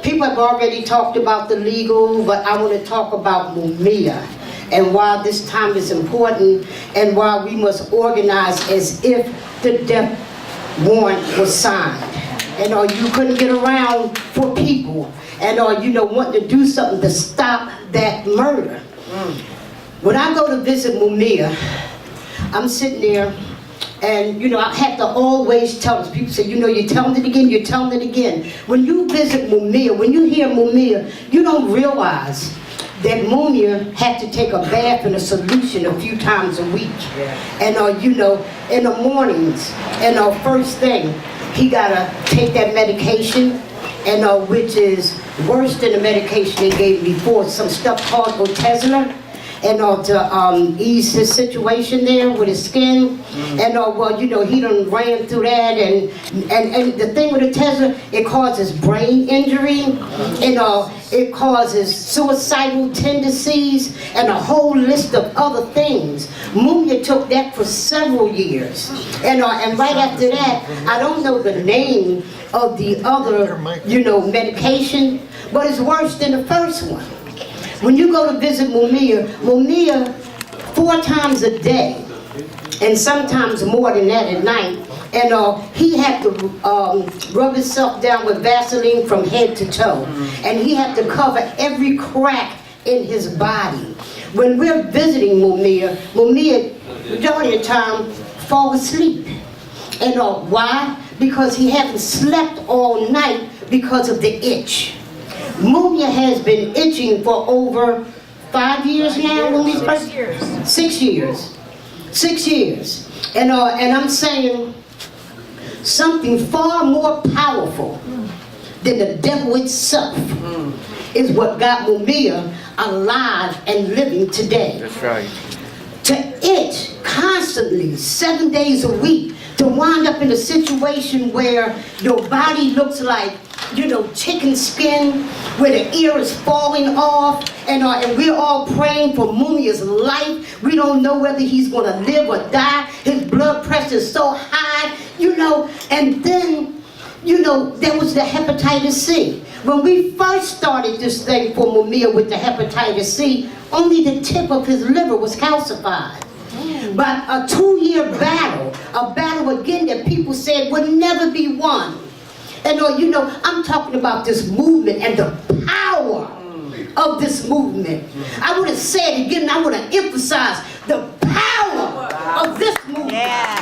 People have already talked about the legal, but I want to talk about Mumia and why this time is important and why we must organize as if the death warrant was signed. And you couldn't get around for people and wanting to do something to stop that murder. When I go to visit Mumia, I'm sitting there and I have to always tell us. People say, you're telling it again, you're telling it again. When you visit Mumia, when you hear Mumia, you don't realize that Mumia had to take a bath in a solution a few times a week. Yeah. And in the mornings, and first thing, he gotta take that medication, and which is worse than the medication they gave before, some stuff called Otezla, and to ease his situation there with his skin. And he done ran through that, and the thing with the Tesla, it causes brain injury, and it causes suicidal tendencies, and a whole list of other things. Mumia took that for several years, and right after that, I don't know the name of the other, medication, but it's worse than the first one. When you go to visit Mumia 4 times a day, and sometimes more than that at night, and he had to rub himself down with Vaseline from head to toe, and he had to cover every crack in his body. When we're visiting Mumia, majority of the time, fall asleep. And why? Because he hasn't slept all night because of the itch. Mumia has been itching for over 5 years now. When we first, 6 years. 6 years. And I'm saying something far more powerful than the devil itself is what got Mumia alive and living today. That's right. To itch constantly, 7 days a week, to wind up in a situation where your body looks like, chicken skin, where the ear is falling off, and we're all praying for Mumia's life. We don't know whether he's going to live or die. His blood pressure is so high, and then, there was the hepatitis C. When we first started this thing for Mumia with the hepatitis C, only the tip of his liver was calcified. But a 2-year battle, a battle again that people said would never be won. And I'm talking about this movement and the power of this movement. I want to say it again, and I want to emphasize the power of this movement. Yeah.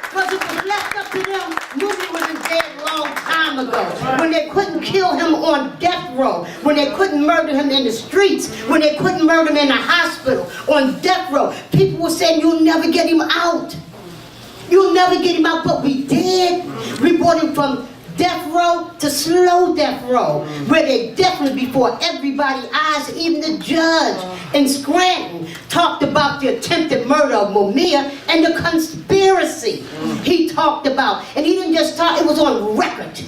Because if it was left up to them, Mumia was in dead a long time ago. When they couldn't kill him on death row, when they couldn't murder him in the streets, when they couldn't murder him in the hospital, on death row, people were saying, you'll never get him out. You'll never get him out, but we did. We brought him from death row to slow death row, where they definitely before everybody's eyes, even the judge in Scranton talked about the attempted murder of Mumia and the conspiracy he talked about. And he didn't just talk, it was on record,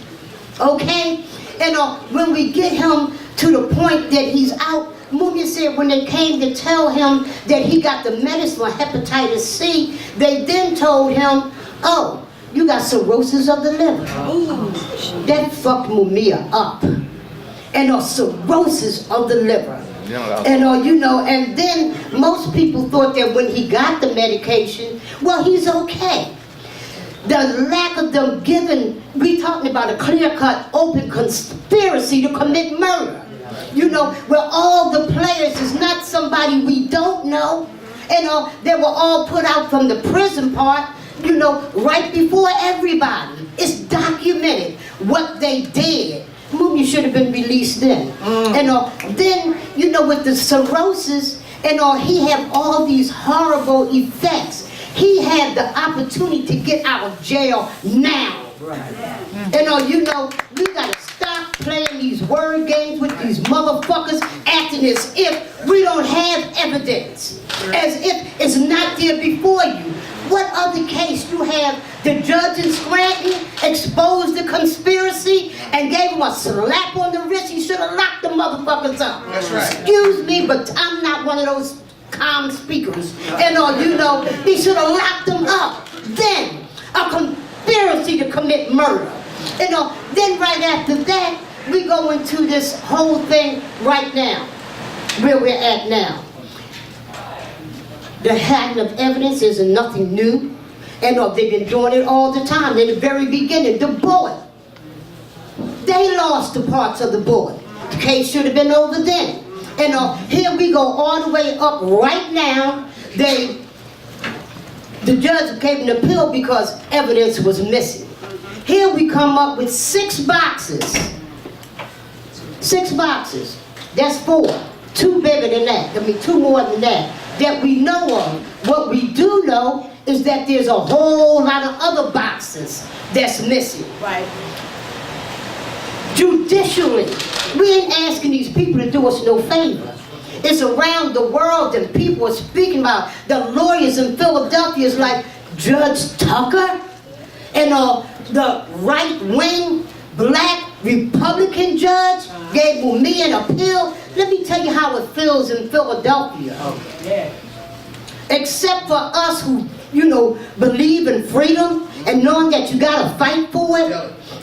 okay? And when we get him to the point that he's out, Mumia said when they came to tell him that he got the medicine for hepatitis C, they then told him, oh, you got cirrhosis of the liver. That fucked Mumia up. And cirrhosis of the liver. And and then most people thought that when he got the medication, well, he's okay. The lack of them giving, we talking about a clear-cut, open conspiracy to commit murder. Where all the players is not somebody we don't know. And they were all put out from the prison part, right before everybody. It's documented what they did. Mumia should have been released then. And then, with the cirrhosis, and he had all these horrible effects. He had the opportunity to get out of jail now. Right. And we gotta stop playing these word games with these motherfuckers, acting as if we don't have evidence, as if it's not there before you. What other case you have the judge in Scranton exposed the conspiracy and gave him a slap on the wrist? He should have locked the motherfuckers up. That's right. Excuse me, but I'm not one of those calm speakers. And he should have locked them up. Then a conspiracy to commit murder. Then right after that, we go into this whole thing right now, where we're at now. The hiding of evidence isn't nothing new. And they've been doing it all the time. In the very beginning, the bullet. They lost the parts of the bullet. The case should have been over then. And here we go all the way up right now. The judge gave an appeal because evidence was missing. Here we come up with 6 boxes. 6 boxes. That's 4. 2 bigger than that. I mean, 2 more than that we know of. What we do know is that there's a whole lot of other boxes that's missing. Right. Judicially, we ain't asking these people to do us no favor. It's around the world and people are speaking about the lawyers in Philadelphia is like Judge Tucker and the right-wing black Republican judge gave Mumia an appeal. Let me tell you how it feels in Philadelphia. Yeah. Except for us who, believe in freedom and knowing that you gotta fight for it.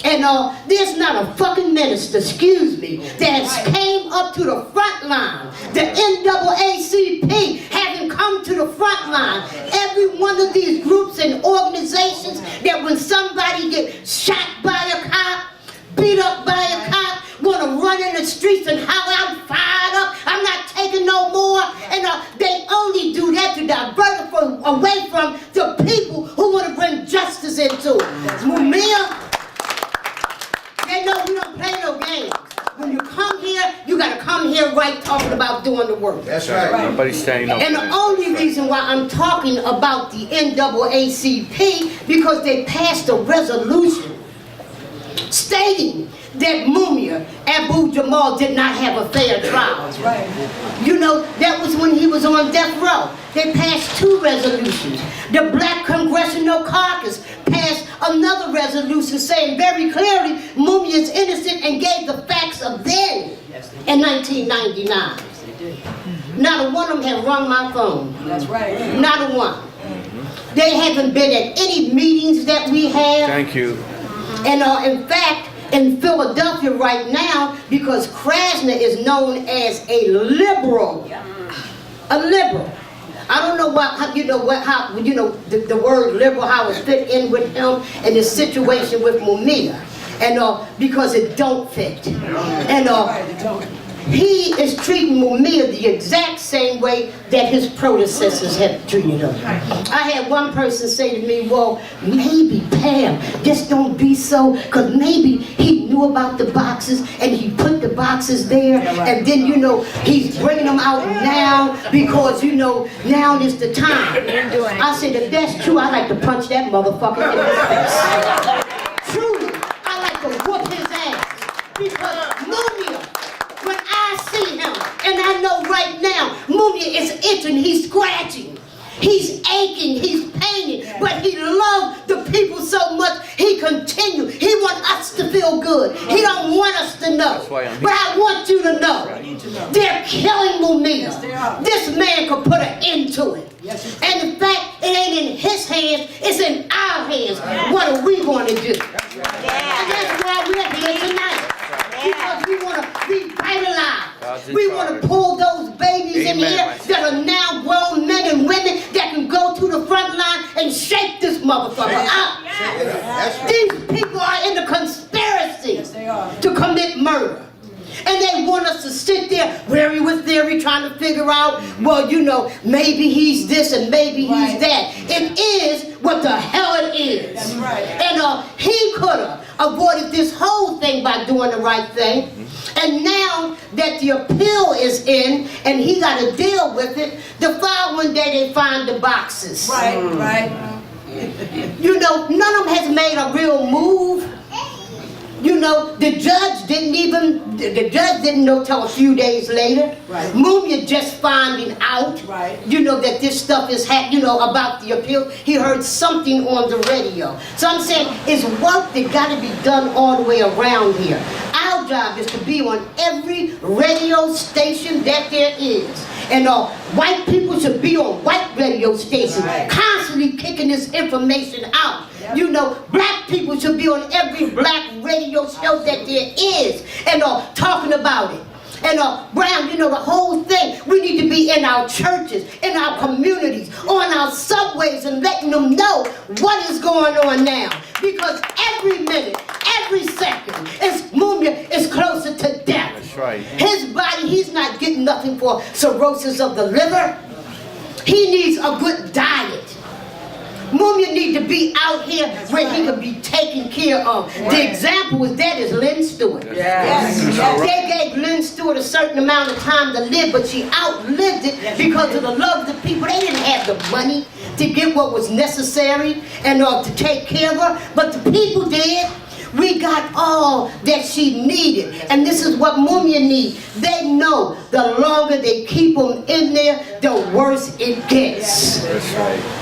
And there's not a fucking minister, excuse me, that came up to the front line. The NAACP haven't come to the front line. Every one of these groups and organizations that when somebody gets shot by a cop, beat up by a cop, want to run in the streets and holler, I'm fired up, I'm not taking no more. And they only do that to divert it away from the people who want to bring justice into it. Mumia, they know we don't play no games. When you come here, you got to come here right talking about doing the work. That's right. Nobody's standing up. And the only reason why I'm talking about the NAACP because they passed a resolution stating that Mumia, Abu-Jamal did not have a fair trial. That's right. That was when he was on death row. They passed 2 resolutions. The Black Congressional Caucus passed another resolution saying very clearly Mumia is innocent and gave the facts of then in 1999. Yes, they did. Not a one of them have rung my phone. That's right. Not a one. They haven't been at any meetings that we have. Thank you. And in fact, in Philadelphia right now, because Krasner is known as a liberal. A liberal. I don't know the word liberal, how it fit in with him and the situation with Mumia. And because it don't fit. And he is treating Mumia the exact same way that his predecessors have treated him. I had one person say to me, well, maybe Pam, just don't be so, because maybe he knew about the boxes and he put the boxes there and then, he's bringing them out now because, now is the time. I said, if that's true, I like to punch that motherfucker in the face. Truly, I like to whoop his ass because Mumia, when I see him, and I know right now, Mumia is itching, he's scratching, he's aching, he's paining, but he loves the people so much, he continues. He wants us to feel good. He don't want us to know. But I want you to know, they're killing Mumia. This man could put an end to it. And in fact, it ain't in his hands, it's in our hands. What are we going to do? And that's why we're here tonight. Because we want to revitalize. We want to pull those babies in here that are now grown men and women that can go to the front line and shake this motherfucker up. These people are in the conspiracy to commit murder. And they want us to sit there, weary with theory, trying to figure out, well, maybe he's this and maybe he's that. It is what the hell it is. That's right. And he could have avoided this whole thing by doing the right thing. And now that the appeal is in and he got to deal with it, the following day they find the boxes. Right. None of them has made a real move. The judge didn't know till a few days later. Right. Mumia just finding out, that this stuff is about the appeal. He heard something on the radio. So I'm saying it's work that got to be done all the way around here. Our job is to be on every radio station that there is. And white people should be on white radio stations, constantly kicking this information out. You know, black people should be on every black radio show that there is, and talking about it. And Brown, you know, the whole thing, we need to be in our churches, in our communities, on our subways, and letting them know what is going on now. Because every minute, every second, Mumia is closer to death. That's right. His body, he's not getting nothing for cirrhosis of the liver. He needs a good diet. Mumia need to be out here where he can be taken care of. The example is Lynn Stewart. They gave Lynn Stewart a certain amount of time to live, but she outlived it because of the love of the people. They didn't have the money to get what was necessary and to take care of her, but the people did. We got all that she needed. And this is what Mumia needs. They know the longer they keep them in there, the worse it gets. That's right.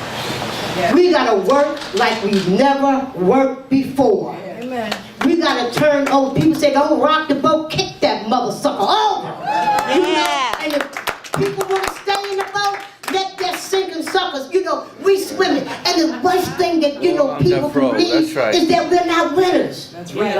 We gotta work like we've never worked before. Amen. We gotta turn over. People say, don't rock the boat, kick that mother sucker over. You know? And if people want to stay in the boat, let that sinking suckers, you know, we swimming. And the worst thing that, you know, people believe is that we're not winners. That's right.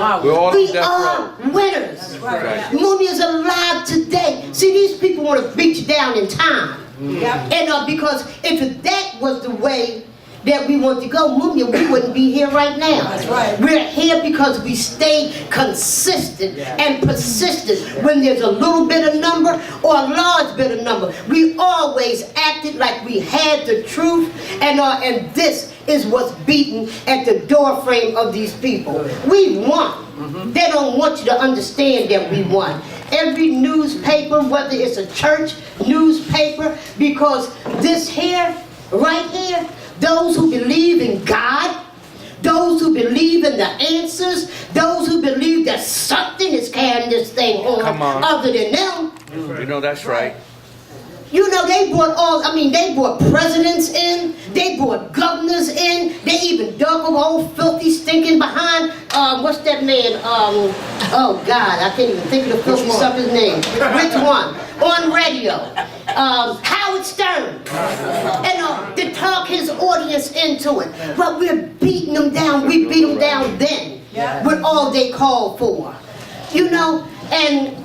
We are winners. That's right. Mumia's alive today. See, these people want to beat you down in time. And because if that was the way that we want to go, Mumia, we wouldn't be here right now. That's right. We're here because we stayed consistent and persistent. When there's a little bit of number or a large bit of number, we always acted like we had the truth, and this is what's beaten at the door frame of these people. We won. They don't want you to understand that we won. Every newspaper, whether it's a church newspaper, because this here, right here, those who believe in God, those who believe in the answers, those who believe that something is carrying this thing on other than them. You know, that's right. You know, they brought presidents in, they brought governors in, they even dug up old filthy stinking behind, what's that man, oh God, I can't even think of the filthy sucker's name. Which one? On radio. Howard Stern. And to talk his audience into it. But we're beating them down, we beat them down then, with all they called for. You know, and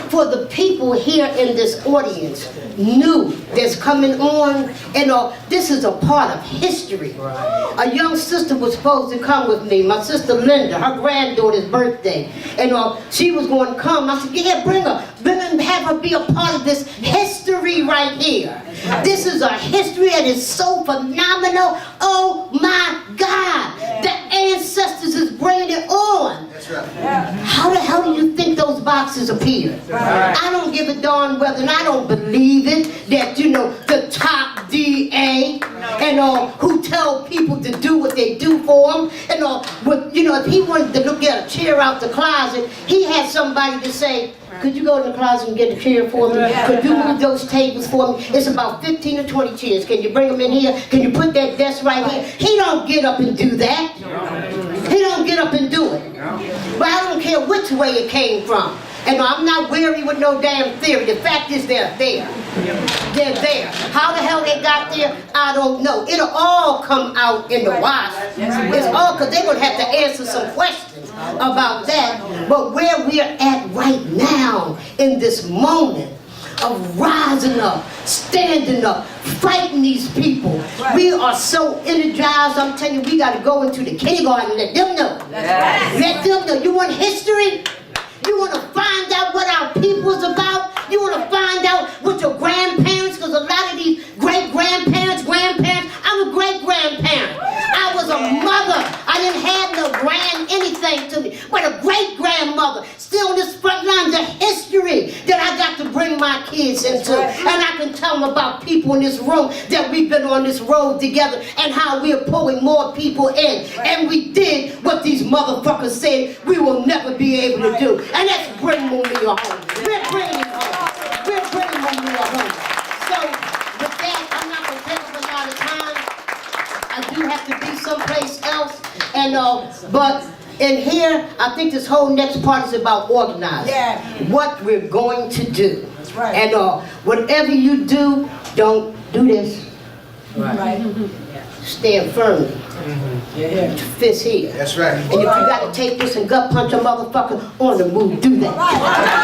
for the people here in this audience, new that's coming on, and this is a part of history. A young sister was supposed to come with me, my sister Linda, her granddaughter's birthday, and she was going to come. I said, yeah, bring her and have her be a part of this history right here. This is a history that is so phenomenal. Oh my God, the ancestors is bringing it on. How the hell do you think those boxes appeared? I don't give a darn whether, and I don't believe it, that, you know, the top DA and who tell people to do what they do for them, and but, you know, if he wanted to look at a chair out the closet, he had somebody to say, could you go in the closet and get a chair for me? Could you move those tables for me? It's about 15 or 20 chairs. Can you bring them in here? Can you put that desk right here? He don't get up and do that. He don't get up and do it. But I don't care which way it came from. And I'm not weary with no damn theory. The fact is they're there. They're there. How the hell they got there, I don't know. It'll all come out in the wash. It's all because they're going to have to answer some questions about that. But where we're at right now, in this moment of rising up, standing up, fighting these people, we are so energized. I'm telling you, we got to go into the kindergarten and let them know. Let them know. You want history? You want to find out what our people is about? You want to find out what your grandparents, because a lot of these great-grandparents, I'm a great-grandparent. I was a mother. I didn't have no anything to me, but a great-grandmother. Still in this front line, the history that I got to bring my kids into. And I can tell them about people in this room that we've been on this road together and how we're pulling more people in. And we did what these motherfuckers said we will never be able to do. And that's bring Mumia home. We're bringing it home. We're bringing Mumia home. So, with that, I'm not going to take up a lot of time. I do have to be someplace else. And, but in here, I think this whole next part is about organizing. What we're going to do. Right. And whatever you do, don't do this. Right. Stand firmly. Yeah. Fist here. That's right. And if you gotta take this and gut punch a motherfucker on the move, do that. Right.